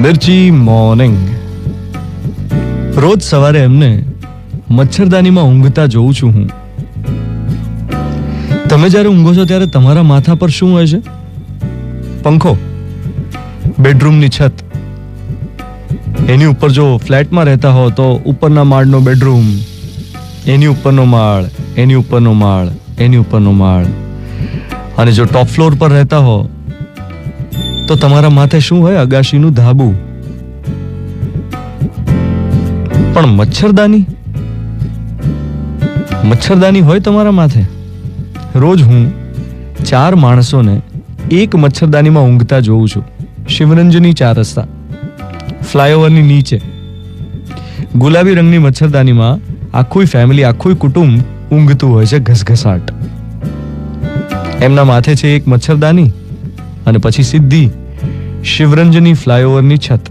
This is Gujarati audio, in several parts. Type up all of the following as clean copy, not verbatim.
મિર્ચી મોર્નિંગ. રોજ સવારે એમને મચ્છરદાનીમાં ઊંઘતા જોઉં છું હું. તમે જ્યારે ઊંઘો છો ત્યારે તમારા માથા પર શું હોય છે? પંખો, બેડરૂમની છત. એની ઉપર જો ફ્લેટમાં રહેતા હો તો ઉપરના માળનો બેડરૂમ, એની ઉપરનો માળ, એની ઉપરનો માળ, એની ઉપરનો માળ. અને જો ટોપ ફ્લોર પર રહેતા હો તો તમારા માથે શું હોય? અગાશીનું ધાબું. પણ મચ્છરદાની હોય તમારા માથે? રોજ હું 4 માણસોને એક મચ્છરદાનીમાં ઊંઘતા જોઉં છું. શિવરંજની 4 રસ્તા, ફ્લાયઓવરની નીચે. ગુલાબી રંગની મચ્છરદાનીમાં આખું ફેમિલી, આખું કુટુંબ ઊંઘતું હોય છે ઘસઘસાટ. એમના માથે છે એક મચ્છરદાની અને પછી સીધી શિવરંજની ફ્લાયઓવરની છત.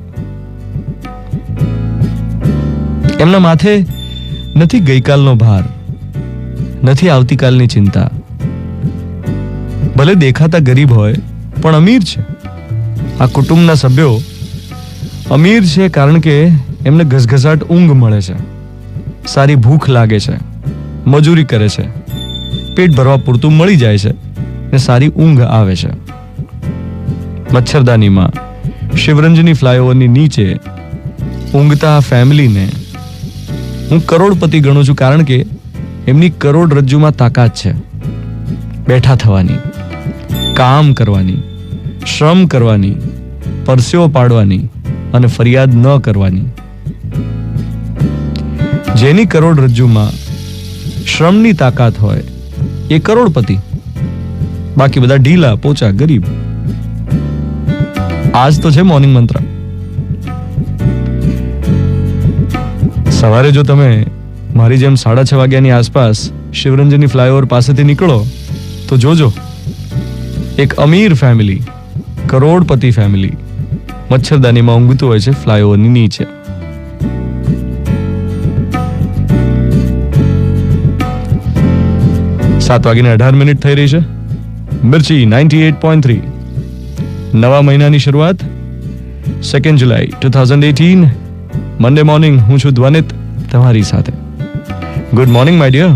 એમના માથે નથી ગઈકાલનો ભાર, નથી આવતીકાલની ચિંતા. ભલે દેખાતા ગરીબ હોય પણ અમીર છે. આ કુટુંબના સભ્યો અમીર છે કારણ કે એમને ઘસઘસાટ ઊંઘ મળે છે, સારી ભૂખ લાગે છે, મજૂરી કરે છે, પેટ ભરવા પૂરતું મળી જાય છે ને સારી ઊંઘ આવે છે. મચ્છરદાનીમાં શિવરંજની ફ્લાયઓવરની નીચે ઊંઘતા ફેમિલીને હું કરોડપતિ ગણું છું, કારણ કે એમની કરોડરજ્જુમાં તાકાત છે બેઠા થવાની, કામ કરવાની, શ્રમ કરવાની, પરસેવો પાડવાની અને ફરિયાદ ન કરવાની. જેની કરોડરજ્જુમાં શ્રમની તાકાત હોય એ કરોડપતિ, બાકી બધા ઢીલા પોચા ગરીબ. આજ તો છે મોર્નિંગ મંત્ર. સવારે જો તમે મારી જેમ 6:30 વાગ્યાની આસપાસ શિવરંજની ફ્લાયઓવર પાસેથી નીકળો તો જોજો, એક અમીર ફેમિલી, કરોડપતિ ફેમિલી મચ્છરદાનીમાં ઊંઘતું હોય છે ફ્લાયઓવરની નીચે. સાત વાગીને 18 મિનિટ થઈ રહી છે. મિર્ચી 98.3. નવા મહિનાની શરૂઆત 2 જુલાઈ 2018, મંડે મોર્નિંગ. હું છું ધ્વનિત તમારી સાથે. Good morning my dear.